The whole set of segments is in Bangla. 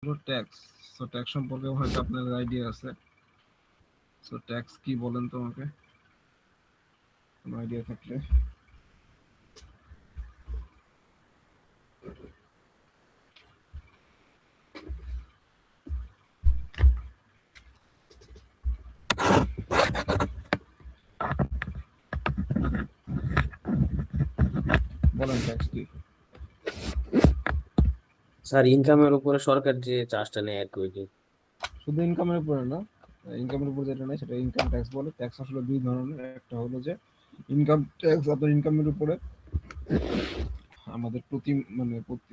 ট্যাক্স। সো ট্যাক্স সম্পর্কে হয়তো আপনার আইডিয়া আছে। সো ট্যাক্স কি বলেন তো আমাকে, কোনো আইডিয়া থাকলে। বলেন ট্যাক্স কি? স্যার ইনকামের উপরে সরকার যে চার্জটা নেয় আর কি ওইটাই। শুধু ইনকামের উপরে না, ইনকামের উপর যেটা নেই সেটা ইনকাম ট্যাক্স বলে। ট্যাক্স আসলে দুই ধরনের, একটা হলো যে ইনকাম ট্যাক্স আপনার ইনকামের উপরে, আমাদের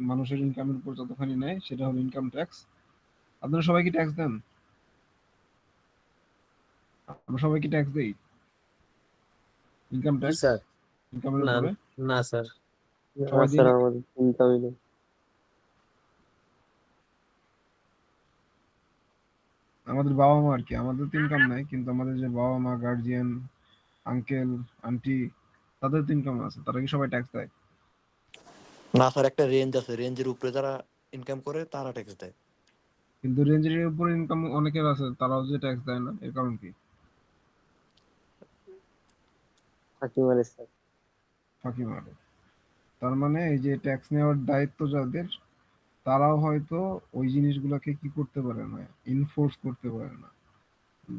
মানুষের ইনকামের উপর যতখানি নেয় সেটা হলো ইনকাম ট্যাক্স। আপনারা সবাই কি ট্যাক্স দেন? আমরা সবাই কি ট্যাক্স দেই? ইনকাম জি ট্যাক্স স্যার। ইনকামের না, উপরে না স্যার। সবাই দিই স্যার না? আমাদের ইনকামই নেই। আমাদের বাবা মা আর কি, আমাদের তো ইনকাম নাই, কিন্তু আমাদের যে বাবা মা, গার্জিয়ান, আঙ্কেল, আন্টি, তাদের তো ইনকাম আছে, তারা কি সবাই ট্যাক্স দেয়? না স্যার, একটা রেঞ্জ আছে, রেঞ্জের উপরে যারা ইনকাম করে তারা ট্যাক্স দেয়। কিন্তু রেঞ্জের উপরে ইনকাম অনেকের আছে, তারাও যে ট্যাক্স দেয় না, এর কারণ কি? ফাঁকি মারে স্যার। ফাঁকি মারে। তার মানে এই যে ট্যাক্স নেওয়ার দায়িত্ব যাদের, তারাও হয়তো ওই জিনিসগুলোকে কি করতে পারে না, ইনফোর্স করতে পারে না,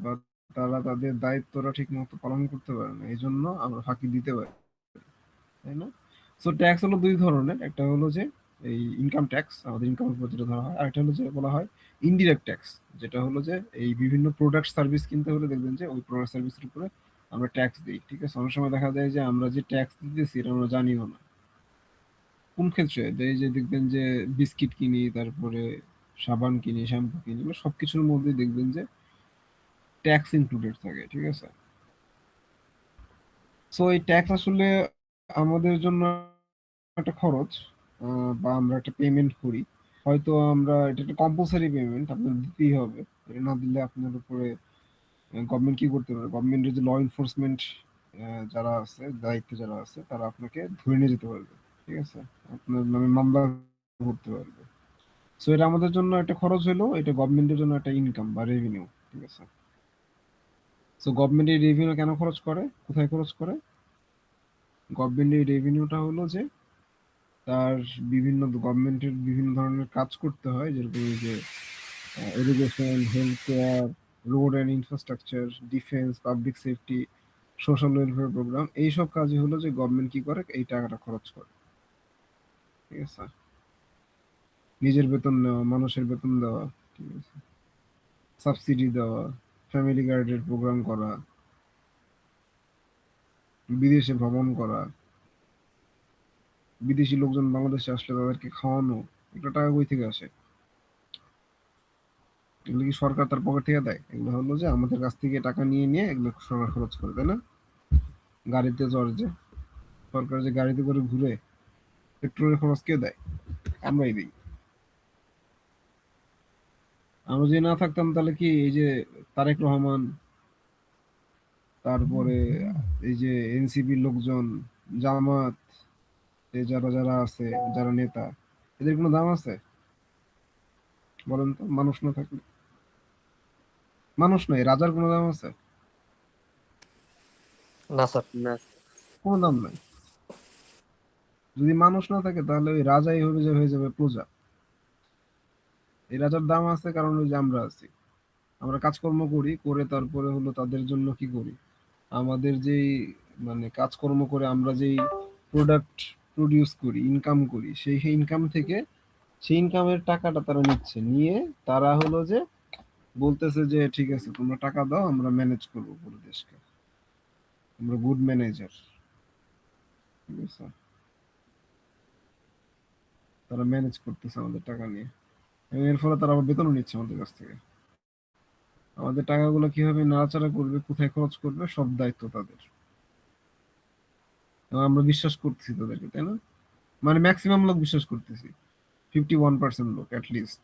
বা তারা তাদের দায়িত্বটা ঠিক মতো পালন করতে পারে না, এই জন্য আমরা ফাঁকি দিতে পারি, তাই না? সো ট্যাক্স হলো দুই ধরনের, একটা হলো যে এই ইনকাম ট্যাক্স, আমাদের ইনকামের উপর যেটা ধরা হয়, আর একটা হলো যে বলা হয় ইনডিরেক্ট ট্যাক্স, যেটা হলো যে এই বিভিন্ন প্রোডাক্ট সার্ভিস কিনতে হলে দেখবেন যে ওই প্রোডাক্ট সার্ভিসের উপরে আমরা ট্যাক্স দিই, ঠিক আছে? অনেক সময় দেখা যায় যে আমরা যে ট্যাক্স দিতেছি এটা আমরা জানিও না। কোন ক্ষেত্রে? এই যে দেখবেন যে বিস্কিট কিনি, তারপরে সাবান কিনি, শ্যাম্পু কিনি, এগুলো সবকিছুর মধ্যে দেখবেন যে ট্যাক্স ইনক্লুডেড থাকে, ঠিক আছে? সো এই ট্যাক্স আসলে আমাদের জন্য একটা খরচ, বা আমরা একটা পেমেন্ট করি। হয়তো আমরা এটা একটা কম্পালসারি পেমেন্ট, আপনার দিতেই হবে। এটা না দিলে আপনার উপরে গভর্নমেন্ট কি করতে পারে? গভর্নমেন্টের যে ল এনফোর্সমেন্ট যারা আছে, দায়িত্বে যারা আছে, তারা আপনাকে ধরে নিয়ে যেতে পারবে, ঠিক আছে? আপনার নামে মামলা করতে পারবে। সো এটা আমাদের জন্য একটা খরচ হলো, এটা গভর্নমেন্টের জন্য একটা ইনকাম বা রেভিনিউ, ঠিক আছে? সো গভর্নমেন্ট এই রেভিনিউ কেন খরচ করে, কোথায় খরচ করে? গভর্নমেন্ট এই রেভিনিউটা হলো যে তার গভর্নমেন্টের বিভিন্ন ধরনের কাজ করতে হয়, যেরকম এই যে education, health care, road and infrastructure, defence, public safety, social welfare programme, এইসব কাজে হলো যে গভর্নমেন্ট কি করে, এই টাকাটা খরচ করে, ঠিক আছে? নিজের বেতন নেওয়া, মানুষের বেতন দেওয়া, ঠিক আছে, সাবসিডি দেওয়া, ফ্যামিলি গার্ডের প্রোগ্রাম করা, বিদেশে ভ্রমণ করা, বিদেশি লোকজন বাংলাদেশে আসলে তাদেরকে খাওয়ানো, এগুলো টাকা কই থেকে আসে? এগুলো কি সরকার তার পকেট থেকে দেয়? এগুলো হলো যে আমাদের কাছ থেকে টাকা নিয়ে নিয়ে এগুলো সরকার খরচ করে, তাই না? গাড়িতে চড়ে যে সরকার, যে গাড়িতে করে ঘুরে, পেট্রোলের খরচ কে দেয়? আমরাই দিই। আমরা যদি না থাকতাম তাহলে কি এই যে তারেক রহমান, তারপরে এই যে এনসিপির লোকজন, জামাত, যারা যারা আছে, যারা নেতা, এদের কোনো দাম আছে? বলেন তো, মানুষ না থাকলে? মানুষ নয়, রাজার কোনো দাম আছে? না স্যার। না কোনো দাম নাই। যদি মানুষ না থাকে তাহলে ওই রাজাই হয়ে যাবে প্রজা। এই রাজার দাম আছে কারণ ওই যে আমরা আছি, আমরা কাজকর্ম করি, করে তারপরে হলো তাদের জন্য কি করি, আমাদের যেই কাজকর্ম করে আমরা যেই প্রোডাক্ট প্রডিউস করি, ইনকাম করি, সেই ইনকাম থেকে, সেই ইনকামের টাকাটা তারা নিচ্ছে, নিয়ে তারা হলো যে বলতেছে যে ঠিক আছে তোমরা টাকা দাও, আমরা ম্যানেজ করবো পুরো দেশকে, আমরা গুড ম্যানেজার, ঠিক আছে? তারা ম্যানেজ করতেছে আমাদের টাকা নিয়ে, এবং এর ফলে তারা আবার বেতনও নিচ্ছে আমাদের কাছ থেকে। আমাদের টাকাগুলো কিভাবে নাড়াচাড়া করবে, কোথায় খরচ করবে, সব দায়িত্ব তাদের। এবং আমরা বিশ্বাস করতেছি তাদেরকে, তাই না? মানে ম্যাক্সিমাম লোক বিশ্বাস করতেছি, 51% লোক, অ্যাটলিস্ট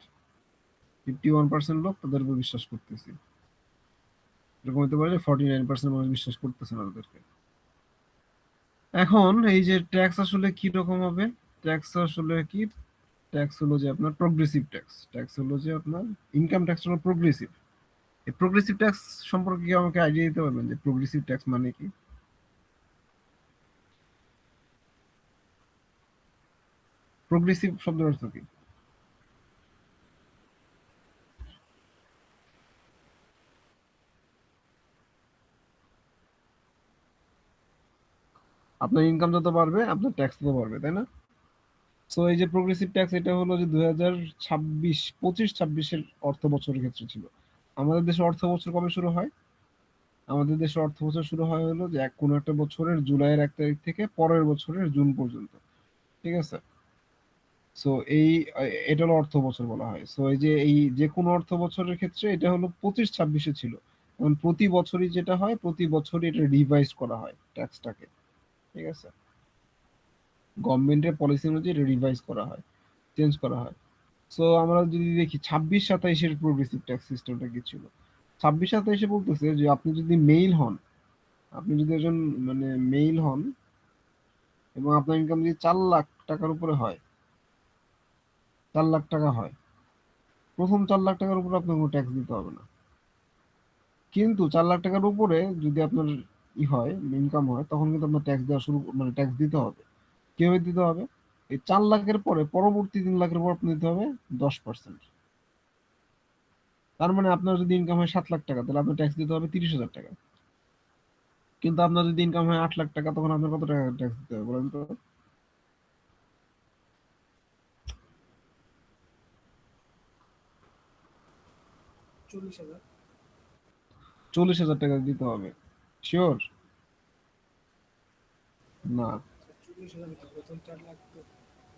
51% লোক তাদের উপর বিশ্বাস করতেছি। এরকম হতে পারে যে 49% মানুষ বিশ্বাস করতেছে না তাদেরকে। এখন এই যে ট্যাক্স আসলে কি রকম হবে? ট্যাক্স আসলে কি? ট্যাক্স হলো যে আপনার প্রোগ্রেসিভ ট্যাক্স। ট্যাক্স হলো যে আপনার ইনকাম ট্যাক্স হলো প্রোগ্রেসিভ। এই প্রোগ্রেসিভ ট্যাক্স সম্পর্কে কি আমাকে আইডিয়া দিতে পারবেন যে প্রোগ্রেসিভ ট্যাক্স মানে কি? প্রোগ্রেসিভ শব্দের অর্থ কি? আপনার ইনকাম যত বাড়বে আপনার ট্যাক্স তত বাড়বে, তাই না? সো এই যে প্রোগ্রেসিভ ট্যাক্স, এটা হলো যে 2025-26 অর্থ বছরের ক্ষেত্রে ছিল। আমাদের দেশে অর্থ বছর কবে শুরু হয়? আমাদের দেশে অর্থ বছর শুরু হয় হলো যে কোনো একটা বছরের জুলাইয়ের 1 তারিখ থেকে পরের বছরের জুন পর্যন্ত, ঠিক আছে? সো এই এটা হলো অর্থ বছর বলা হয়। সো এই যে যে কোনো অর্থ বছরের ক্ষেত্রে এটা হলো 25-26 ছিল। এখন প্রতি বছরই যেটা হয়, প্রতি বছরই এটা রিভাইজ করা হয় ট্যাক্সটাকে, ঠিক আছে? গভর্নমেন্টের পলিসি অনুযায়ী এটা রিভাইজ করা হয়, চেঞ্জ করা হয়। সো আমরা যদি দেখি 26-27-এর প্রোগ্রেসিভ ট্যাক্স সিস্টেমটা কি ছিল। 26-27-এ বলতেছে যে আপনি যদি মেইল হন, আপনি যদি একজন মানে মেইল হন এবং আপনার ইনকাম যদি 4 লাখ টাকার উপরে হয়, 4 লাখ টাকা হয়, প্রথম 4 লাখ টাকার উপরে আপনার কোনো ট্যাক্স দিতে হবে না। কিন্তু 4 লাখ টাকার উপরে যদি আপনার হয়, ইনকাম হয়, তখন কিন্তু আপনার ট্যাক্স দেওয়া শুরু মানে ট্যাক্স দিতে হবে। কিভাবে দিতে হবে? এই 4 লাখের পরে পরবর্তী 3 লাখের পর আপনি দিতে হবে 10%। তার মানে আপনার যদি ইনকাম হয় 7 লাখ টাকা, তাহলে আপনার ট্যাক্স দিতে হবে 30,000 টাকা। কিন্তু আপনার যদি ইনকাম হয় 8 লাখ টাকা, তখন আপনার কত টাকা ট্যাক্স দিতে হবে বলেন তো? 40,000 টাকা দিতে হবে। শিওর? না।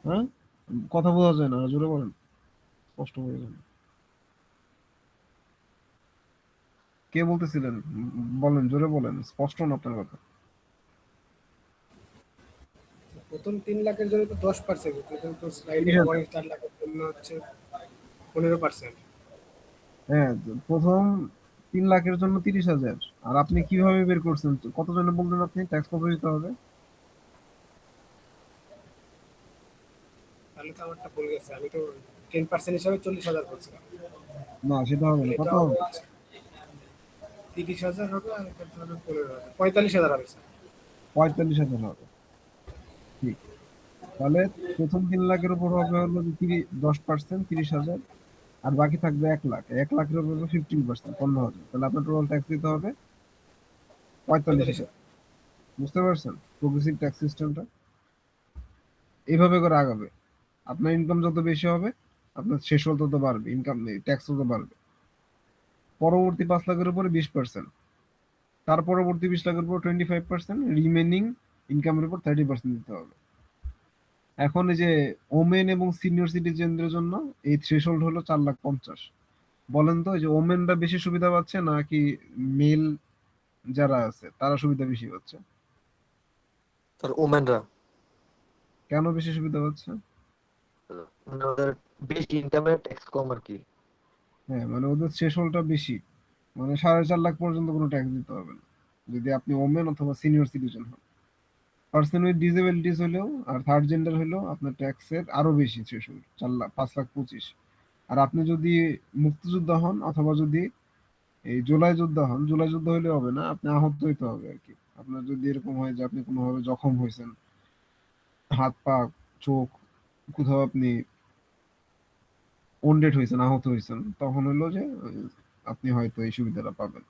হ্যাঁ, কথা বোঝা যায় না, জোরে বলেন, স্পষ্ট করে বলেন। কে বলতেছিলেন? বলেন, জোরে বলেন, স্পষ্ট না আপনার কথা। প্রথম 3 লাখের জন্য তো 10%, কিন্তু স্লাইডিং 30,000। পয়েন্ট 4 লাখের জন্য হচ্ছে 15%। হ্যাঁ, প্রথম 3 লাখের জন্য 30,000। আর আপনি কিভাবে বের করছেন? কত জনে বললেন আপনি ট্যাক্স কত দিতে হবে? তাহলে তো আমারটা ভুল গেছে, আমি তো 10% হিসাবে 40,000 বলছিলাম। না, সেটা হবে না। কত এটা হবে হবে? 30,000 হবে, আর এটা হবে 15,000, 45,000 হবে স্যার। 45,000 হবে, ঠিক। তাহলে প্রথম 3 লাখের উপর হবে হলো যে 10%, 30,000। আর বাকি থাকবে 1 লাখ। 1 লাখের উপর 15%, 15,000। তাহলে আপনার টোটাল ট্যাক্স দিতে হবে 45,000। 45,000। বুঝতে পারছেন প্রোগ্রেসিভ ট্যাক্স সিস্টেমটা? এইভাবে করে আগাবে। আপনার ইনকাম যত বেশি হবে, আপনার শেষ তত বাড়বে, ইনকাম ট্যাক্স তত বাড়বে। পরবর্তী 5 লাখের উপরে 20%, তার পরবর্তী 20 লাখের উপর 25%, রিমেনিং ইনকামের উপর 30% দিতে হবে। এখন এই যে ওমেন এবং সিনিয়র সিটিজেনদের জন্য এই থ্রেশহোল্ড হলো 4,50,000। বলেন তো, এই যে ওমেনরা বেশি সুবিধা পাচ্ছে নাকি মেল যারা আছে তারা সুবিধা বেশি পাচ্ছে? স্যার ওমেনরা, কেন বেশি সুবিধা পাচ্ছে? মানে ওদের বেশি ইনকামে ট্যাক্স কম আর কি। হ্যাঁ, মানে ওদের থ্রেশহোল্ডটা বেশি, মানে 4.5 লাখ পর্যন্ত কোনো ট্যাক্স দিতে হবে না যদি আপনি ওমেন অথবা সিনিয়র সিটিজেন হন। পার্সন উইথ ডিসেবিলিটিস হলেও আর থার্ড জেন্ডার হলেও আপনার ট্যাক্সের আরো বেশি থ্রেশহোল্ড, 4 লাখ, 5,25,000। আর আপনি যদি মুক্তিযোদ্ধা হন অথবা যদি এই জুলাই যোদ্ধা হন, জুলাই যোদ্ধা হলে হবে না, আপনি আহত হইতে হবে আর কি। আপনার যদি এরকম হয় যে আপনি কোনোভাবে জখম হয়েছেন, হাত পা চোখ কোথাও আপনি ওন্ডেড হয়েছেন, আহত হয়েছেন, তখন হলো যে আপনি হয়তো এই সুবিধাটা পাবেন।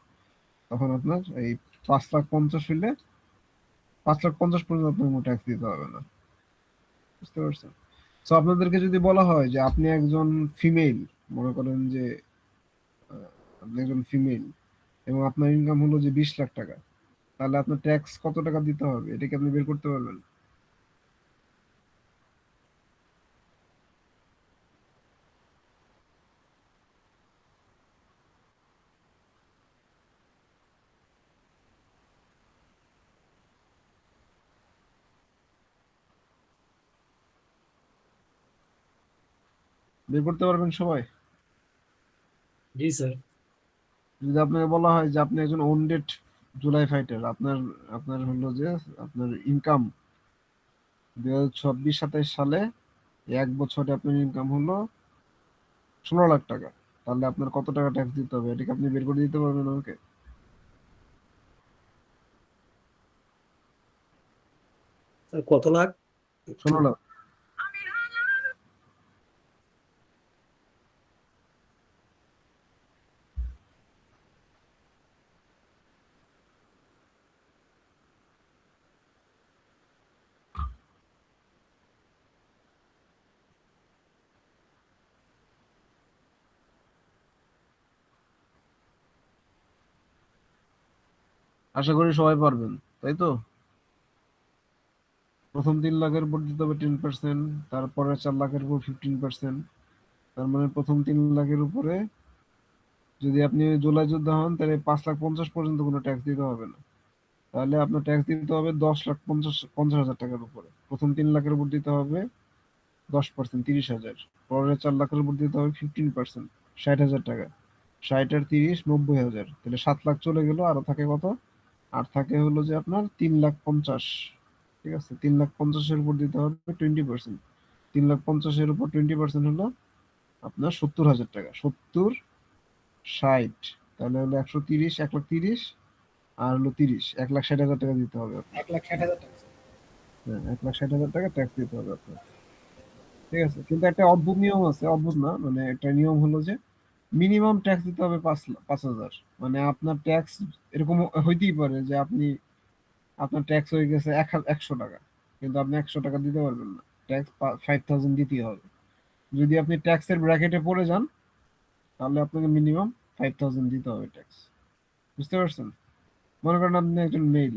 তখন আপনার এই 5,50,000 হইলে 5,50,000 পর্যন্ত আপনার কোনো ট্যাক্স দিতে হবে না। বুঝতে পারছেন? তো আপনাদেরকে যদি বলা হয় যে আপনি একজন ফিমেল, মনে করেন যে আপনি একজন ফিমেল এবং আপনার ইনকাম হলো যে 20 লাখ টাকা, তাহলে আপনার ট্যাক্স কত টাকা দিতে হবে এটা কি আপনি বের করতে পারবেন? বের করতে পারবেন সবাই? জি স্যার। যদি আপনাকে বলা হয় যে আপনি একজন ওন্ডেড জুলাই ফাইটার, আপনার আপনার হলো যে আপনার ইনকাম 2026-27 সালে এক বছরে আপনার ইনকাম হলো 16 লাখ টাকা, তাহলে আপনার কত টাকা ট্যাক্স দিতে হবে এটাকে আপনি বের করে দিতে পারবেন আমাকে? স্যার কত লাখ? 16 লাখ। আশা করি সবাই পারবেন, তাই তো? প্রথম 3 লাখের উপর দিতে হবে 10%, তারপরে 4 লাখের উপর 15%। তার মানে প্রথম 3 লাখের উপরে যদি আপনি জুলাই যোদ্ধা হন তাহলে 5,50,000 পর্যন্ত কোনো ট্যাক্স দিতে হবে না। তাহলে আপনার ট্যাক্স দিতে হবে 10,50,000 টাকার উপরে। প্রথম 3 লাখের উপর দিতে হবে 10%, 30,000। পরের 4 লাখের উপর দিতে হবে 15%, 60,000 টাকা। 60 আর 30, 90,000। তাহলে 7 লাখ চলে গেল, আরো থাকে কত? আর থাকে হলো যে আপনার 3,50,000। ঠিক আছে, 3,50,000-এর উপর দিতে হবে 20%। 3,50,000-এর উপর 20% হলো আপনার 70,000 টাকা। 70, 60, তাহলে হলো 130, 1,30,000, আর হলো 30, 1,60,000 টাকা দিতে হবে আপনার। 1,60,000 টাকা। হ্যাঁ, 1,60,000 টাকা ট্যাক্স দিতে হবে আপনার। ঠিক আছে, কিন্তু একটা অদ্ভুত নিয়ম আছে, অদ্ভুত না মানে একটা নিয়ম হলো যে মিনিমাম ট্যাক্স দিতে হবে 5,000। মানে আপনার ট্যাক্স এরকম হইতেই পারে যে আপনার ট্যাক্স হয়ে গেছে 100 টাকা, কিন্তু আপনি 100 টাকা দিতে পারবেন না, ট্যাক্স 5,000 দিতেই হবে। যদি আপনি ট্যাক্সের ব্র্যাকেটে পড়ে যান তাহলে আপনাকে মিনিমাম 5,000 দিতে হবে ট্যাক্স। বুঝতে পারছেন? মনে করেন আপনি একজন মেল,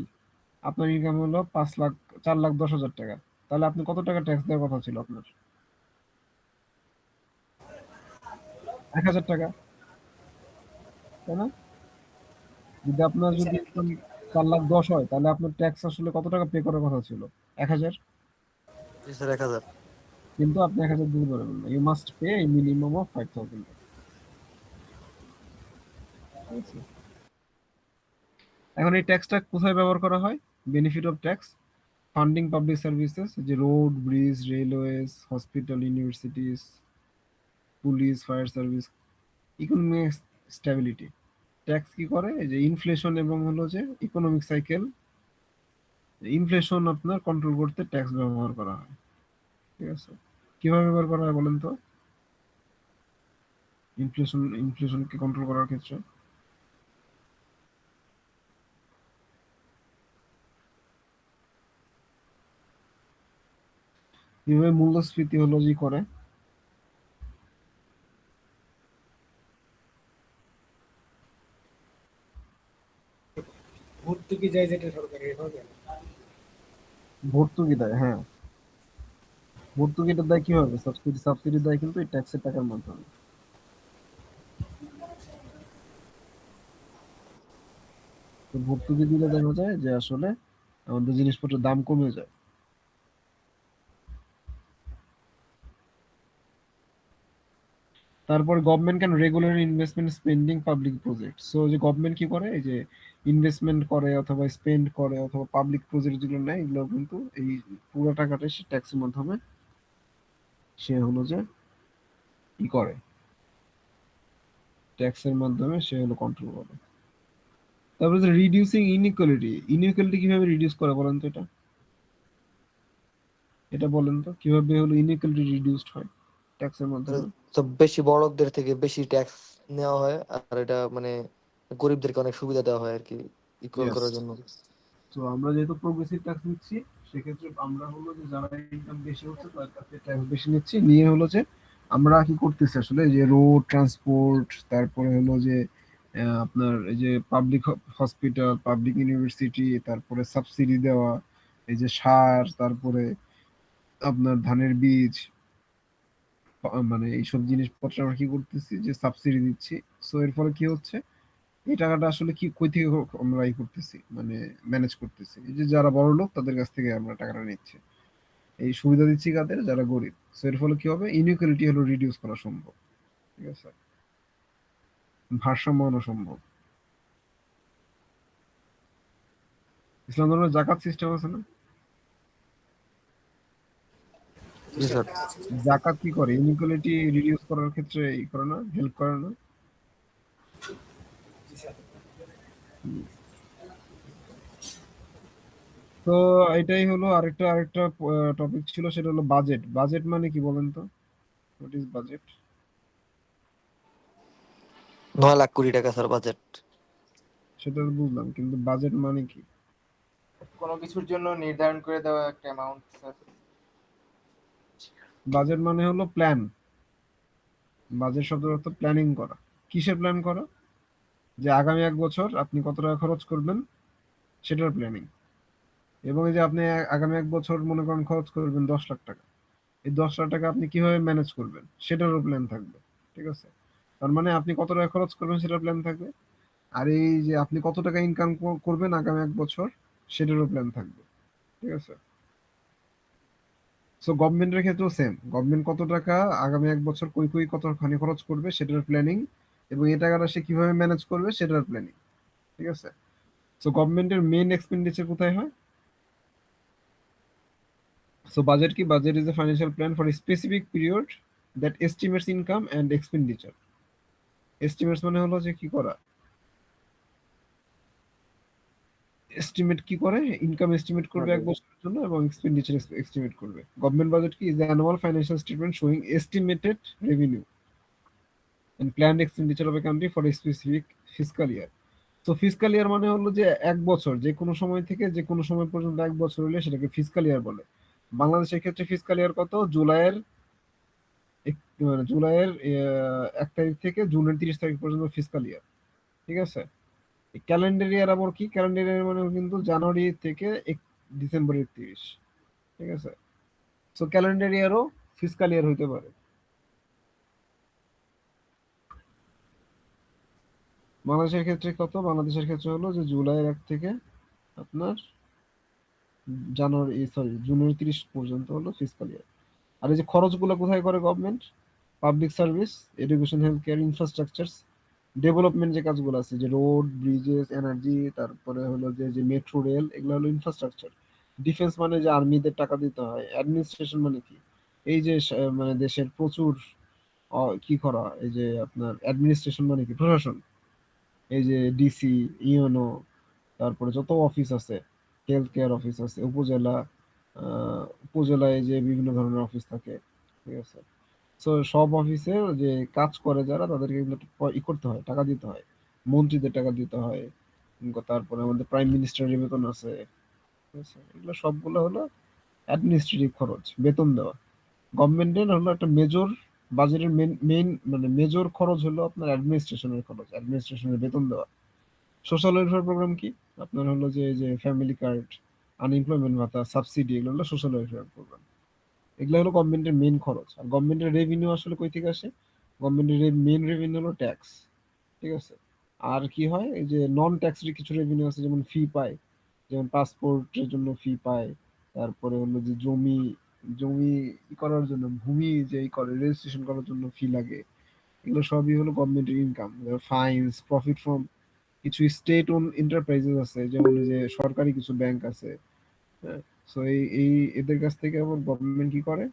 আপনার ইনকাম হলো 5 লাখ, 4,10,000 টাকা, তাহলে আপনি কত টাকা ট্যাক্স দেওয়ার কথা ছিল আপনার? 1,000 টাকা, তাই না? যদি আপনার জি যদি স্যার। ইনকাম 4,10,000 হয় তাহলে আপনার ট্যাক্স আসলে কত টাকা পে করার কথা ছিল? 1,000। জি স্যার 1,000। কিন্তু আপনি 1,000 দিতে পারবেন না, you must pay a minimum of 5,000। ঠিক আছে? এখন এই ট্যাক্সটা কোথায় ব্যবহার করা হয়? Benefit of tax funding public services, যে road, bridge, railways, hospital, universities, police, fire service, economic stability. Tax কি করে? এই যে ইনফ্লেশন এবং হলো যে ইকোনমিক সাইকেল, ইনফ্লেশন আপনার কন্ট্রোল করতে ট্যাক্স ব্যবহার করা হয়। ঠিক আছে, কিভাবে ব্যবহার করা হয় বলেন তো? ইনফ্লেশনকে কন্ট্রোল করার ক্ষেত্রে কিভাবে মূল্যস্ফীতি হলো যে করে? ভর্তুকি যায় যেটা সরকারি হবে। ভর্তুকি দেয়, হ্যাঁ। ভর্তুকিটা দেয় কিভাবে? সাবসিডি দেয় কিন্তু এই ট্যাক্সের টাকার মাধ্যমে। তো ভর্তুকি দিলে দেখা যায় যে আসলে আমাদের জিনিসপত্রের দাম কমে যায়। তারপর government can regular investment spending public project. So যে গভর্নমেন্ট কি করে, এই যে ইনভেস্টমেন্ট করে অথবা স্পেন্ড করে অথবা পাবলিক প্রজেক্ট যেগুলো নেয়, এগুলো কিন্তু এই পুরো টাকাটা সে ট্যাক্সের মাধ্যমে সে হলো যে কি করে, ট্যাক্সের মাধ্যমে সে হলো কন্ট্রোল করে। তারপরে যে রিডিউসিং ইনইকুয়ালিটি, ইনইকুয়ালিটি কিভাবে রিডিউস করে বলেন তো? এটা এটা বলেন তো কিভাবে হলো ইনইকুয়ালিটি রিডিউসড হয় ট্যাক্সের মাধ্যমে? তো বেশি বড়দের থেকে বেশি ট্যাক্স নেওয়া হয়, আর এটা মানে গরিবদেরকে অনেক সুবিধা দেওয়া হয় আর কি, ইকুয়াল ইয়েস। করার জন্য। তো আমরা যেহেতু প্রোগ্রেসিভ ট্যাক্স নিচ্ছি, সেক্ষেত্রে আমরা হলো যে যারা ইনকাম বেশি হচ্ছে তার কাছে ট্যাক্স বেশি নিচ্ছি, নিয়ে হলো যে আমরা কি করতেছি আসলে, এই যে রোড ট্রান্সপোর্ট, তারপরে হলো যে আপনার এই যে পাবলিক হসপিটাল, পাবলিক ইউনিভার্সিটি, তারপরে সাবসিডি দেওয়া, এই যে সার, তারপরে আপনার ধানের বীজ, মানে এইসব জিনিসপত্র আমরা কি করতেছি যে সাবসিডি দিচ্ছি। সো এর ফলে কি হচ্ছে, এই টাকাটা আসলে কি কই থেকে আমরা ই করতেছি, মানে ম্যানেজ করতেছি, এই যে যারা বড় লোক তাদের কাছ থেকে আমরা টাকাটা নিচ্ছি, এই সুবিধা দিচ্ছি কাদের? যারা গরিব। সো এর ফলে কি হবে, ইনইকুয়ালিটি হলো রিডিউস করা সম্ভব। ঠিক আছে, ভারসাম্য আনা সম্ভব। ইসলাম ধর্মের জাকাত সিস্টেম আছে না? জি স্যার। জাকাত কি করে? ইনইকুয়ালিটি রিডিউস করার ক্ষেত্রে করে না, হেল্প করে না? তো এটাই হলো আরেকটা টপিক ছিল, সেটা হলো বাজেট। বাজেট মানে কি বলেন তো? What is budget? 9 লাখ কোটি টাকা স্যার বাজেট। সেটা তো বুঝলাম, কিন্তু বাজেট মানে কি? কোনো কিছুর জন্য নির্ধারণ করে দেওয়া একটা অ্যামাউন্ট স্যার। বাজেট মানে হলো প্ল্যান। বাজেট শব্দের অর্থ প্ল্যানিং করা। কিসের প্ল্যান করা? যে আগামী 1 বছর আপনি কত টাকা খরচ করবেন সেটার প্ল্যানিং। এবং এই যে আপনি আগামী 1 বছর মনে করেন খরচ করবেন 10 লাখ টাকা, এই 10 লাখ টাকা আপনি কিভাবে ম্যানেজ করবেন সেটারও প্ল্যান থাকবে। ঠিক আছে? তার মানে আপনি কত টাকা খরচ করবেন সেটার প্ল্যান থাকবে, আর এই যে আপনি কত টাকা ইনকাম করবেন আগামী 1 বছর সেটারও প্ল্যান থাকবে। ঠিক আছে? সো গভর্নমেন্টের ক্ষেত্রেও সেম। গভর্নমেন্ট কত টাকা আগামী 1 বছর কই কতখানি খরচ করবে সেটার প্ল্যানিং, এবং এই টাকাটা সে কিভাবে ম্যানেজ করবে সেটার প্ল্যানিং। ঠিক আছে? সো গভর্নমেন্টের মেইন এক্সপেন্ডিচার কোথায় হয়? So budget ki? Budget is a financial plan for a specific period that estimates income and expenditure. Estimates মানে হলো যে কি করা? এস্টিমেট কি করে? ইনকাম এস্টিমেট করবে 1 বছরের জন্য এবং এক্সপেন্ডিচার এস্টিমেট করবে। গভর্নমেন্ট বাজেট কি? Is the annual financial statement showing estimated revenue and planned expenditure of a country for a specific fiscal year. তো ফিসকাল ইয়ার মানে হলো যে 1 বছর, যে কোনো সময় থেকে যে কোনো সময় পর্যন্ত 1 বছর হলে সেটাকে ফিসকাল ইয়ার বলে। বাংলাদেশের ক্ষেত্রে ফিসকাল ইয়ার কত? জুলাইয়ের 1 তারিখ থেকে জুনের 30 তারিখ পর্যন্ত ফিসকাল ইয়ার। ঠিক আছে? ক্যালেন্ডার ইয়ার আবার কি? ক্যালেন্ডার ইয়ার মানে কিন্তু জানুয়ারি থেকে ডিসেম্বর 31। ঠিক আছে? সো ক্যালেন্ডার ইয়ারও ফিসকাল ইয়ার হইতে পারে। বাংলাদেশের ক্ষেত্রে কত? বাংলাদেশের ক্ষেত্রে হলো যে জুলাইয়ের 1 থেকে আপনার জুনের 30 পর্যন্ত হলো ফিসকাল ইয়ার। আর এই যে খরচগুলো কোথায় করে government? Public service, education, health care, infrastructures, development যে কাজগুলো আছে, যে রোড, ব্রিজেস, এনার্জি, তারপরে হলো যে মেট্রো রেল, এগুলো হলো ইনফ্রাস্ট্রাকচার। ডিফেন্স মানে যে আর্মিদের টাকা দিতে হয়। অ্যাডমিনিস্ট্রেশন মানে কি? এই যে মানে দেশের প্রচুর কি করা, এই যে আপনার অ্যাডমিনিস্ট্রেশন মানে কি? প্রশাসন। এই যে ডিসি, ইউনো, তারপরে যত অফিস আছে, হেলথ কেয়ার অফিস আছে, উপজেলায় যে বিভিন্ন ধরনের অফিস থাকে। ঠিক আছে? সো সব অফিসে যে কাজ করে যারা, তাদেরকে কিন্তু করতে হয়, টাকা দিতে হয়। মন্ত্রীদের টাকা দিতে হয়, তারপরে আমাদের প্রাইম মিনিস্টারের বেতন আছে। ঠিক আছে? এগুলো সবগুলো হলো অ্যাডমিনিস্ট্রেটিভ খরচ, বেতন দেওয়া। গভর্নমেন্টের হলো একটা মেজর বাজেটের মেইন মানে মেজর খরচ হলো আপনার অ্যাডমিনিস্ট্রেশনের খরচ, অ্যাডমিনিস্ট্রেশনের বেতন দেওয়া। সোশ্যাল ওয়েলফেয়ার প্রোগ্রাম কি? আপনার হলো যে ফ্যামিলি কার্ড, আনএমপ্লয়মেন্ট ভাতা, সাবসিডি, এগুলো হলো সোশ্যাল ওয়েলফেয়ার প্রোগ্রাম। এগুলো হলো গভর্নমেন্টের মেইন খরচ। আর গভর্নমেন্টের রেভিনিউ আসলে কই থেকে আসে? গভর্নমেন্টের মেইন রেভিনিউ হলো ট্যাক্স। ঠিক আছে? আর কি হয়, এই যে নন ট্যাক্সের কিছু রেভিনিউ আছে, যেমন ফি পায়, যেমন পাসপোর্টের জন্য ফি পায়, তারপরে হলো যে জমি জমি করার জন্য, ভূমি যে করে রেজিস্ট্রেশন করার জন্য ফি লাগে। এগুলো সবই হলো গভর্নমেন্টের ইনকাম। ফাইন্স, প্রফিট ফ্রম কিছু স্টেট ওন এন্টারপ্রাইজেস আছে, যেমন যে সরকারি কিছু ব্যাংক আছে। হ্যাঁ? সো এই এদের কাছ থেকে আবার গভর্নমেন্ট কি করে?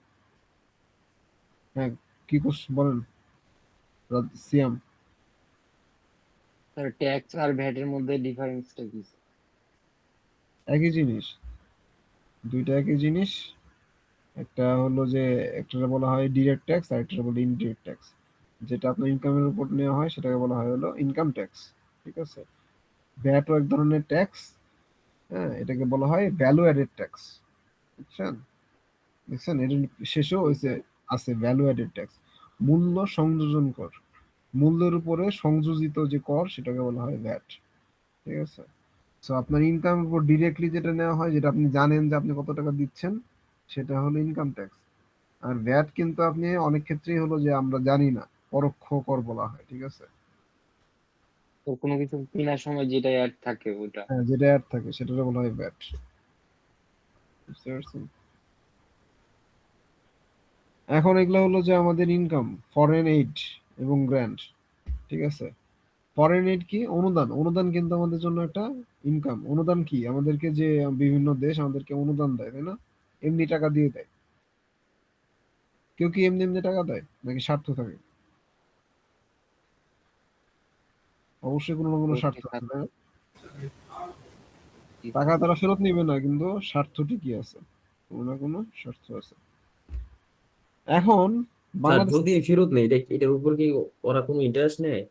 হ্যাঁ, কি বলেন সিয়াম। স্যার ট্যাক্স আর ভ্যাটের মধ্যে ডিফারেন্সটা কি? একই জিনিস, দুইটা একই জিনিস। একটা হলো যে একটা বলা হয় ডিরেক্ট ট্যাক্স, আর একটা বলে ইনডিরেক্ট ট্যাক্স। যেটা আপনার ইনকামের উপর নেওয়া হয় সেটাকে বলা হয় হলো ইনকাম ট্যাক্স। ঠিক আছে? ভ্যাটও এক ধরনের ট্যাক্স। হ্যাঁ, এটাকে বলা হয় ভ্যালু অ্যাডেড ট্যাক্স। বুঝছেন? দেখছেন, এর শেষেও হয়েছে আছে ভ্যালু অ্যাডেড ট্যাক্স, মূল্য সংযোজন কর। মূল্যের উপরে সংযোজিত যে কর সেটাকে বলা হয় ভ্যাট। ঠিক আছে? সো আপনার ইনকামের উপর ডিরেক্টলি যেটা নেওয়া হয়, যেটা আপনি জানেন যে আপনি কত টাকা দিচ্ছেন, সেটা হলো ইনকাম ট্যাক্স। আর ভ্যাট কিন্তু আপনি অনেক ক্ষেত্রেই হলো যে আমরা জানি না, পরোক্ষ কর বলা হয়। ঠিক আছে? তো কোনো কিছু কেনার সময় যেটা অ্যাড থাকে ওটা। হ্যাঁ, যেটা অ্যাড থাকে সেটাকে বলা হয় ভ্যাট। বুঝতে পারছেন? এখন এগুলো হলো যে আমাদের ইনকাম, ফরেন এইড এবং গ্র্যান্ট। ঠিক আছে? ফরেন এইড কি? অনুদান। অনুদান কিন্তু আমাদের জন্য একটা ইনকাম। অনুদান কি? আমাদেরকে যে বিভিন্ন দেশ আমাদেরকে অনুদান দেয়, তাই না? এমনি টাকা দিয়ে দেয়। কেউ কি এমনি এমনি টাকা দেয় নাকি স্বার্থ থাকে? অবশ্যই কোনো না কোনো স্বার্থ আছে, তাই না? টাকা তারা ফেরত নিবে না, কিন্তু স্বার্থ ঠিকই আছে, কোনো না কোনো স্বার্থ আছে। এখন স্যার বাংলাদেশ যদি ফেরত নেই, এটার উপর কি ওরা কোনো ইন্টারেস্ট নেয়?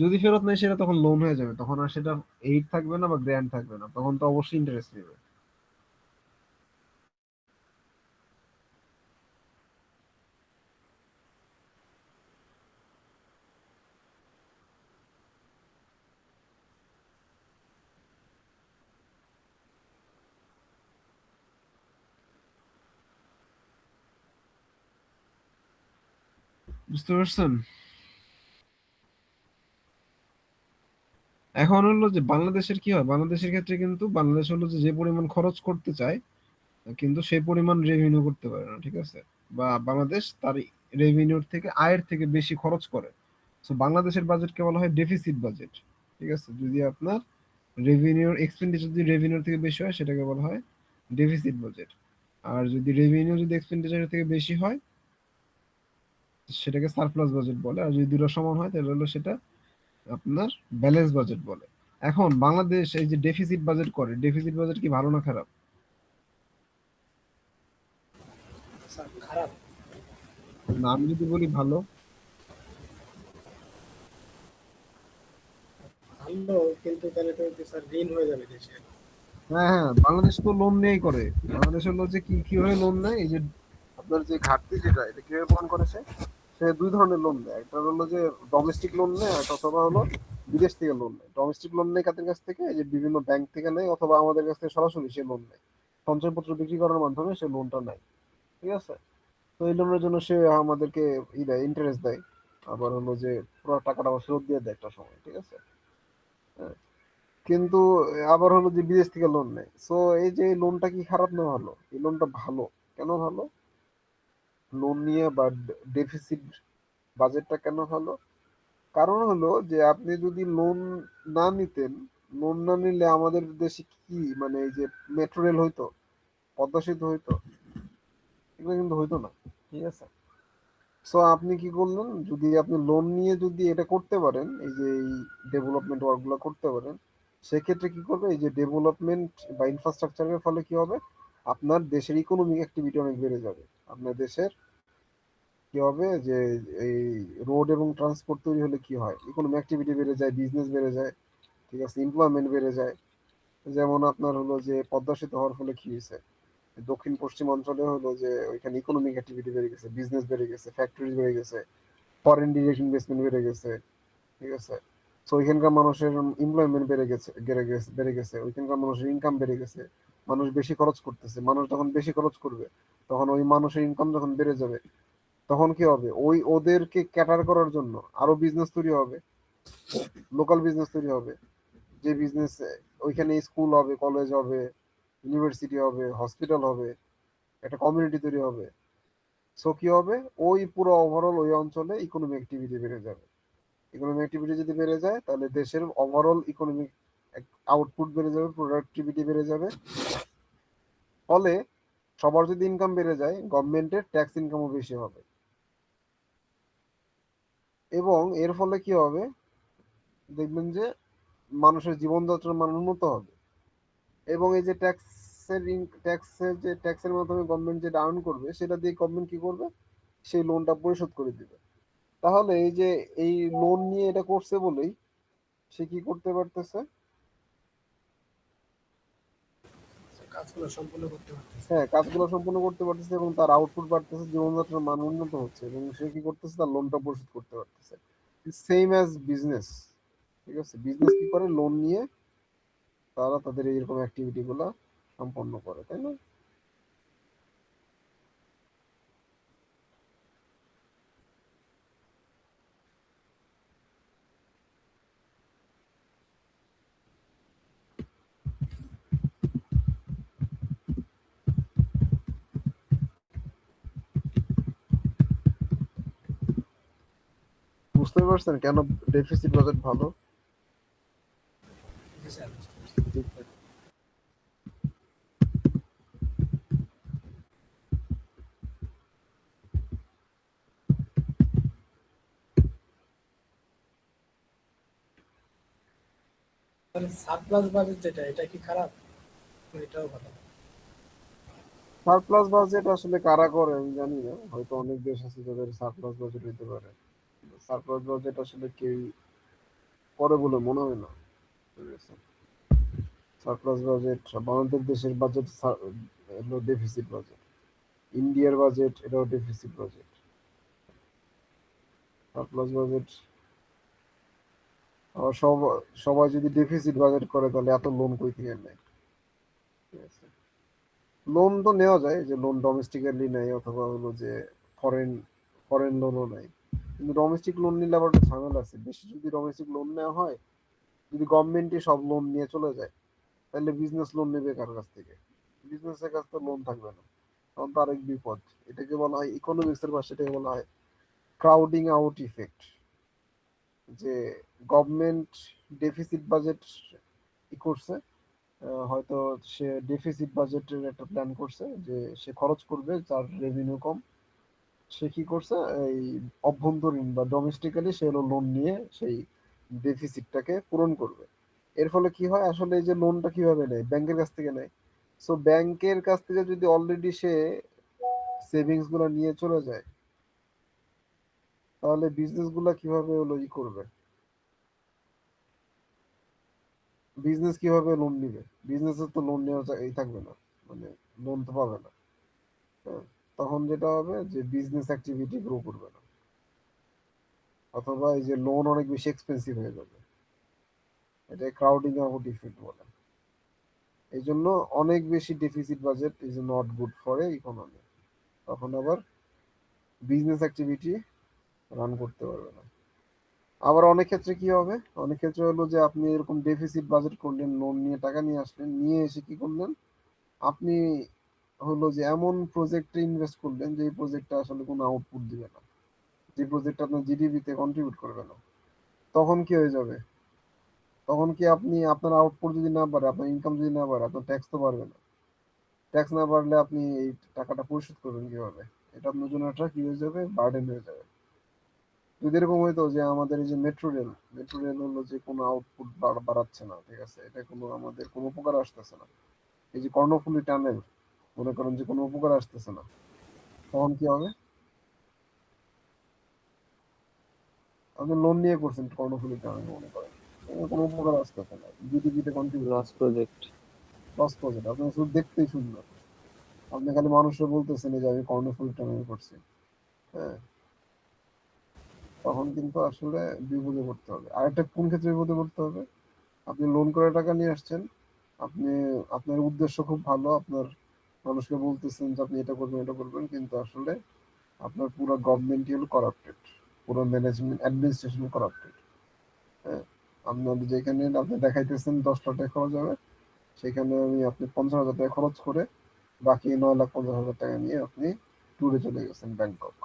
যদি ফেরত নেয় সেটা তখন লোন হয়ে যাবে, তখন আর সেটা এইড থাকবে না বা গ্র্যান্ট থাকবে না, তখন তো অবশ্যই ইন্টারেস্ট নেবে। বুঝতে পারছেন? এখন হলো যে বাংলাদেশের কি হয়, বাংলাদেশের ক্ষেত্রে কিন্তু বাংলাদেশ হলো যে যে পরিমাণ খরচ করতে চায় কিন্তু সেই পরিমাণ রেভিনিউ করতে পারে না, ঠিক আছে? বা বাংলাদেশ তার রেভিনিউর থেকে আয়ের থেকে বেশি খরচ করে। তো বাংলাদেশের বাজেটকে বলা হয় ডেফিসিট বাজেট, ঠিক আছে? যদি আপনার রেভিনিউর এক্সপেন্ডিচার যদি রেভিনিউর থেকে বেশি হয় সেটাকে বলা হয় ডেফিসিট বাজেট। আর যদি রেভিনিউ যদি এক্সপেন্ডিচারের থেকে বেশি হয় সেটাকে সারপ্লাস বাজেট বলে। আর যদি দুটো সমান হয় তাহলে হলো সেটা আপনার ব্যালেন্স বাজেট বলে। এখন বাংলাদেশ এই যে ডেফিসিট বাজেট করে, ডেফিসিট বাজেট কি ভালো না খারাপ? স্যার খারাপ। না, আমি যদি বলি ভালো। ভালো, কিন্তু তাহলে তো স্যার ঋণ হয়ে যাবে দেশে। হ্যাঁ হ্যাঁ, বাংলাদেশ তো লোন নিয়েই করে। বাংলাদেশ হলো যে কি কিভাবে লোন নেয়, এই যে আপনার যে ঘাটতি যেটা এটা কিভাবে পূরণ করেছে, সে দুই ধরনের লোন নেয়। একটা হলো যে ডোমেস্টিক লোন নেয়, আর অথবা হলো বিদেশ থেকে লোন নেয়। ডোমেস্টিক লোন নেয় কাদের কাছ থেকে, এই যে বিভিন্ন ব্যাংক থেকে নেয় অথবা আমাদের কাছ থেকে সরাসরি সে লোন নেয়, সঞ্চয়পত্র বিক্রি করার মাধ্যমে সে লোনটা নেয়, ঠিক আছে? তো এই লোনের জন্য সে আমাদেরকে দেয়, ইন্টারেস্ট দেয়। আবার হলো যে পুরো টাকাটা আবার ফেরত দিয়ে দেয় একটা সময়, ঠিক আছে? হ্যাঁ। কিন্তু আবার হলো যে বিদেশ থেকে লোন নেয়। সো এই যে লোনটা কি খারাপ না ভালো? এই লোনটা ভালো। কেন ভালো? লোন নিয়ে বা ডেফিসিট বাজেটটা কেন ভালো? কারণ হলো যে আপনি যদি লোন না নিতেন, লোন না নিলে আমাদের দেশে কি মানে এই যে মেট্রো রেল হইতো, পদ্মা সেতু হইতো, এগুলো কিন্তু হইতো না, ঠিক আছে? সো আপনি কি করলেন, যদি আপনি লোন নিয়ে যদি এটা করতে পারেন, এই যে এই ডেভেলপমেন্ট ওয়ার্ক গুলো করতে পারেন, সেক্ষেত্রে কি করবে, এই যে ডেভেলপমেন্ট বা ইনফ্রাস্ট্রাকচারের ফলে কি হবে, আপনার দেশের ইকোনমিক অ্যাক্টিভিটি অনেক বেড়ে যাবে। আপনার দেশের কি হবে যে এই রোড এবং ট্রান্সপোর্ট তৈরি হলে কি হয়, ইকোনমিক অ্যাক্টিভিটি বেড়ে যায়, বিজনেস বেড়ে যায়, ঠিক আছে, এমপ্লয়মেন্ট বেড়ে যায়। যেমন আপনার হলো যে পদ্মা সেতু হওয়ার ফলে কি হয়েছে, দক্ষিণ পশ্চিম অঞ্চলে হলো যে ওইখানে ইকোনমিক অ্যাক্টিভিটি বেড়ে গেছে, বিজনেস বেড়ে গেছে, ফ্যাক্টরি বেড়ে গেছে, ফরেন ডিরেক্ট ইনভেস্টমেন্ট বেড়ে গেছে, ঠিক আছে? তো ওইখানকার মানুষের এমপ্লয়মেন্ট বেড়ে গেছে, ওইখানকার মানুষের ইনকাম বেড়ে গেছে, মানুষ বেশি খরচ করতেছে। মানুষ যখন বেশি খরচ করবে তখন ওই মানুষের ইনকাম যখন বেড়ে যাবে তখন কি হবে, ওই ওদেরকে ক্যাটার করার জন্য আরো বিজনেস তৈরি হবে, লোকাল বিজনেস তৈরি হবে। যে বিজনেস, ওইখানে স্কুল হবে, কলেজ হবে, ইউনিভার্সিটি হবে, হসপিটাল হবে, একটা কমিউনিটি তৈরি হবে। সো কি হবে, ওই পুরো ওভারঅল ওই অঞ্চলে ইকোনমিক অ্যাক্টিভিটি বেড়ে যাবে। ইকোনমিক অ্যাক্টিভিটি যদি বেড়ে যায় তাহলে দেশের ওভারঅল ইকোনমিক আউটপুট বেড়ে যাবে, প্রোডাক্টিভিটি বেড়ে যাবে। ফলে সবার যদি ইনকাম বেড়ে যায়, গভর্নমেন্টের ট্যাক্স ইনকামও বেশি হবে, এবং এর ফলে কি হবে, দেখবেন যে মানুষের জীবনযাত্রার মান উন্নত হবে। এবং এই যে ট্যাক্সের মাধ্যমে গভর্নমেন্ট যেটা আর্ন করবে সেটা দিয়ে গভর্নমেন্ট কি করবে, সেই লোনটা পরিশোধ করে দিবে। তাহলে এই যে এই লোন নিয়ে এটা করছে বলেই সে কি করতে পারতেছে, কাজগুলো সম্পূর্ণ করতে পারতেছে। হ্যাঁ, কাজগুলো সম্পূর্ণ করতে পারতেছে এবং তার আউটপুট বাড়তেছে, জীবনযাত্রার মান উন্নত হচ্ছে এবং সে কি করতেছে, তার লোনটা পরিশোধ করতে পারতেছে। সেম অ্যাজ বিজনেস, ঠিক আছে? বিজনেস কি করে, লোন নিয়ে তারা তাদের এইরকম অ্যাক্টিভিটি গুলা সম্পন্ন করে, তাই না? বুঝতে পারছেন কেন ডেফিসিট বাজেট ভালো? জি স্যার। তাহলে সারপ্লাস বাজেট যেটা, এটা কি খারাপ? এটাও ভালো। সারপ্লাস বাজেট আসলে কারা করে আমি জানি না, হয়তো অনেক দেশ আছে যাদের সারপ্লাস বাজেট হইতে পারে। সারপ্লাস বাজেট আসলে কেউ করে বলে মনে হয় না। সারপ্লাস বাজেট আমাদের দেশের বাজেট হলো ডেফিসিট বাজেট, ইন্ডিয়ার বাজেট এটাও ডেফিসিট বাজেট। সারপ্লাস বাজেট আবার সবাই যদি ডেফিসিট বাজেট করে তাহলে এত লোন কই থেকে নেয়? ঠিক আছে, লোন তো নেওয়া যায়, যে লোন ডোমেস্টিক্যালি নেয় অথবা হলো যে ফরেন ফরেন লোনও নেয়, কিন্তু ডোমেস্টিক লোন নিলে আবার একটা ঝামেলা আছে। বেশি যদি ডোমেস্টিক লোন নেওয়া হয়, যদি গভর্নমেন্টই সব লোন নিয়ে চলে যায়, তাহলে বিজনেস লোন নেবে কার কাছ থেকে? বিজনেসের কাছে তো লোন থাকবে না, তখন তো আরেক বিপদ। এটাকে বলা হয় ইকোনমিক্সের ভাষায় এটাকে বলা হয় ক্রাউডিং আউট ইফেক্ট। যে গভর্নমেন্ট ডেফিসিট বাজেট ই করছে, হয়তো সে ডেফিসিট বাজেটের একটা প্ল্যান করছে যে সে খরচ করবে, যার রেভিনিউ কম, সে কি করছে, এই অভ্যন্তরীণ বা ডোমেস্টিক্যালি সে হলো লোন নিয়ে সেই ডেফিসিটটাকে পূরণ করবে। এর ফলে কি হয়, আসলে এই যে লোনটা কিভাবে নেয়, ব্যাংকের কাছ থেকে নেয়। সো ব্যাংকের কাছ থেকে যদি অলরেডি সে সেভিংস গুলো নিয়ে চলে যায়, তাহলে বিজনেস গুলা কিভাবে হলো ই করবে, বিজনেস কিভাবে লোন নিবে? বিজনেসের তো লোন নেওয়া এই থাকবে না, মানে লোন তো পাবে না। হ্যাঁ, তখন যেটা হবে যে বিজনেস অ্যাক্টিভিটি গ্রো করবে না, অথবা এই যে লোন অনেক বেশি এক্সপেন্সিভ হয়ে যাবে। এটা ক্রাউডিং আউট ইফেক্ট বলে। এই জন্য অনেক বেশি deficit budget is not good for a economy. তখন আবার বিজনেস অ্যাক্টিভিটি রান করতে পারবে না। আবার অনেক ক্ষেত্রে কি হবে, অনেক ক্ষেত্রে হলো যে আপনি এরকম ডেফিসিট বাজেট করলেন, লোন নিয়ে টাকা নিয়ে আসলেন, নিয়ে এসে কি করলেন, আপনি হলো যে এমন প্রজেক্টে ইনভেস্ট করলেন যে প্রজেক্টটা আসলে কোনো আউটপুট দিবে না, যে প্রজেক্ট আপনার জিডিপিতে কন্ট্রিবিউট করবে না। তখন কি হয়ে যাবে, তখন কি আপনি আপনার আউটপুট যদি না বাড়ে, আপনার ইনকাম যদি না বাড়ে, আপনার ট্যাক্স তো বাড়বে না। ট্যাক্স না বাড়লে আপনি এই টাকাটা পরিশোধ করবেন কিভাবে? এটা আপনার জন্য একটা কি হয়ে যাবে, বার্ডেন হয়ে যাবে। যদি এরকম হইতো যে আমাদের এই যে মেট্রো রেল হলো যে কোনো আউটপুট বাড়াচ্ছে না, ঠিক আছে, এটা কোনো আমাদের কোনো উপকার আসতেছে না, এই যে কর্ণফুলী টানেল মনে করেন যে কোনো উপকার আসতেছে না, তখন কি হবে? আপনি লোন নিয়ে করছেন কর্ণফুলী টানেল, মনে করেন কোনো উপকার আসতেছে না, জিডিপিতে কন্ট্রিবিউট লস করছে, প্রজেক্ট। Loss project. আপনি শুধু দেখতেই সুন্দর, আপনি খালি মানুষের বলতেছেন যে আমি কর্ণফুলী টানেল করছি। হ্যাঁ, তখন কিন্তু আসলে বিপদে পড়তে হবে। আরেকটা কোন ক্ষেত্রে বিপদে পড়তে হবে, আপনি লোন করে টাকা নিয়ে আসছেন, আপনি আপনার উদ্দেশ্য খুব ভালো, আপনার মানুষকে বলতেছেন যে আপনি এটা করবেন এটা করবেন, কিন্তু আসলে আপনার পুরো গভর্নমেন্টই হলো করাপ্টেড, পুরো ম্যানেজমেন্ট অ্যাডমিনিস্ট্রেশন করাপ্টেড। হ্যাঁ, আপনার যেখানে আপনি দেখাইতেছেন 10 লাখ টাকা খরচ হবে, সেখানে আপনি 50,000 টাকা খরচ করে বাকি 9,50,000 টাকা নিয়ে আপনি ট্যুরে চলে গেছেন ব্যাংকক।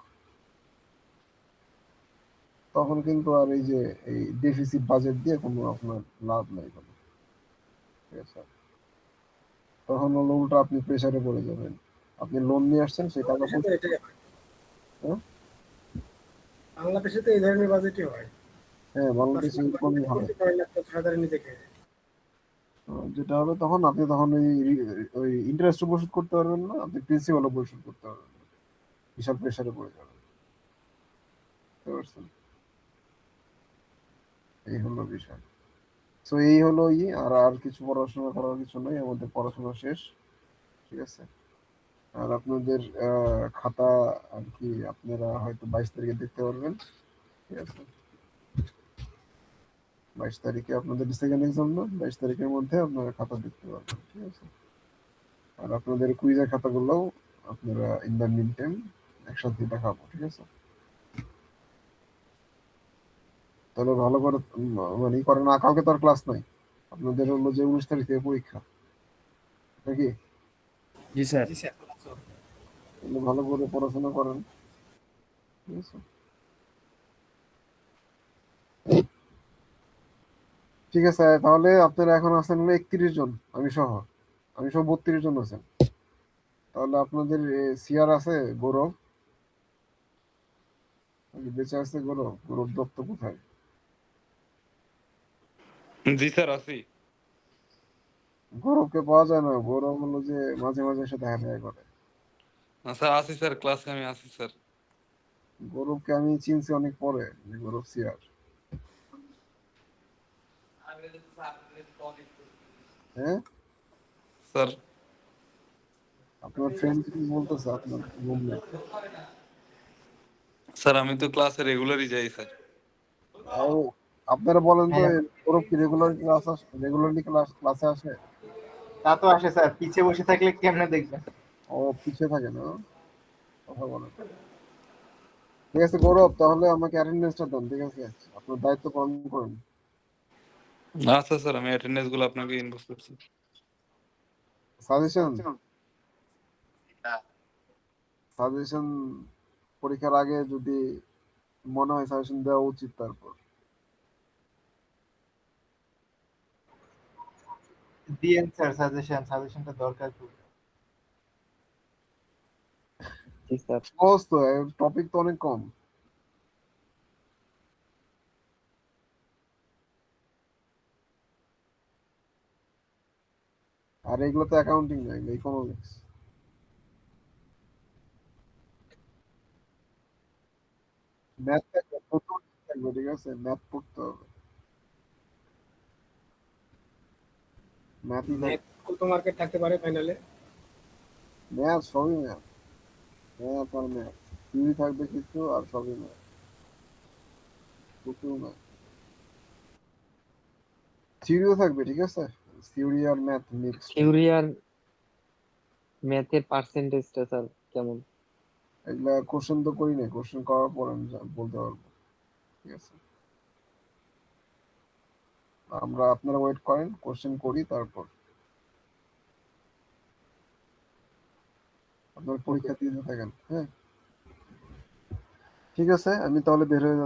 তখন কিন্তু আর এই যে এই ডেফিসিট বাজেট দিয়ে কোনো আপনার লাভ নাই কোনো। ঠিক আছে, তখন হলো উল্টো আপনি প্রেসারে পড়ে যাবেন। আপনি লোন নিয়ে আসছেন সেই টাকা বাংলাদেশে তো পরিশোধ এটাই হয়, হ্যাঁ? বাংলাদেশে তো এই ধরনের বাজেটই হয়। হ্যাঁ, দশ বাংলাদেশে লাখ এরকমই বাজেট হয়। করতে 9,50,000 নিজে খেয়ে। যেটা হবে তখন আপনি তখন ওই ইন্টারেস্ট পরিশোধ করতে পারবেন না, আপনি প্রিন্সিপালও পরিশোধ করতে পারবেন না, বিশাল প্রেসারে পড়ে যাবেন। বুঝতে পারছেন? এই হলো বিষয়। তো এই হলো আর আর কিছু পড়াশোনা করার কিছু নেই, আমাদের পড়াশোনা শেষ। ঠিক আছে, আর আপনাদের খাতা আর কি আপনারা হয়তো 22 তারিখে দেখতে পারবেন। ঠিক আছে, 22 তারিখে আপনাদের সেকেন্ড এক্সাম না, 22 তারিখের মধ্যে আপনারা খাতা দেখতে পারবেন। ঠিক আছে, আর আপনাদের কুইজের খাতাগুলোও আপনারা ইন দ্য মিন টাইম একসাথে দেখাবো। ঠিক আছে, তাহলে ভালো করে মানে ই করেন না, কালকে তো আর ক্লাস নাই, আপনাদের হলো যে 19 তারিখ থেকে পরীক্ষা নাকি? জি স্যার। জি স্যার। তাহলে ভালো করে পড়াশোনা করেন। ঠিক আছে, ঠিক আছে, তাহলে আপনারা এখন আছেন হলো 31 জন, আমি সহ 32 জন আছেন। তাহলে আপনাদের সিআর আছে গৌরব, বেঁচে আছে গৌরব? গৌরব দত্ত কোথায়? জি স্যার, আছি। গৌরবকে পাওয়া যায় না, গৌরব হলো যে মাঝে মাঝে এসে দেখা করে। স্যার আছি স্যার, ক্লাসে আমি আছি স্যার। গৌরবকে আমি চিনছি অনেক পরে, যে গৌরব সিয়ার। হ্যাঁ, স্যার আপনার ফ্রেন্ড কি বলতেছে আপনার রুমমেট? স্যার আমি তো ক্লাসে রেগুলারই যাই স্যার। আপনারা বলেন তো, হ্যাঁ। গৌরব কি রেগুলারলি ক্লাসে আসে? তা তো আসে স্যার, পিছে বসে থাকলে কেমনে দেখবেন? ও পিছিয়ে থাকে না, কথা বলেন। ঠিক আছে গৌরব, তাহলে আমাকে অ্যাটেন্ডেন্সটা দেন, ঠিক আছে? আপনার দায়িত্ব পালন করেন। আচ্ছা স্যার, আমি অ্যাটেন্ডেন্স গুলো আপনাকে ইনবক্স করছি। সাজেশন সাজেশন পরীক্ষার আগে যদি মনে হয় সাজেশন দেওয়া উচিত, তারপর দিয়েন স্যার সাজেশন, সাজেশনটা দরকার খুব। জি স্যার। সহজ তো, টপিক তো অনেক কম। আর এগুলো তো অ্যাকাউন্টিং না, এগুলো ইকোনমিক্স। ম্যাথ থাকবে, প্রচুর থাকবে, ঠিক আছে? ম্যাথ পড়তে হবে, ম্যাথই ম্যাথ থাকবে। কত মার্কেট থাকতে পারে ফাইনালে? ম্যাথ, সবই ম্যাথ, ম্যাথ আর ম্যাথ। থিওরি থাকবে কিছু, আর সবই ম্যাথ, প্রচুর ম্যাথ। থিওরিও থাকবে, ঠিক আছে? থিওরি আর ম্যাথ মিক্সড। থিওরি আর ম্যাথের পার্সেন্টেজটা স্যার কেমন? এগুলা কোশ্চেন তো করি না, কোশ্চেন করার পর আমি বলতে পারবো, ঠিক আছে? আপনারা ওয়েট করেন, কোশ্চেন করি, তারপর আপনার পরীক্ষা দিতে থাকেন। হ্যাঁ, ঠিক আছে, আমি তাহলে বের হয়ে যাচ্ছি।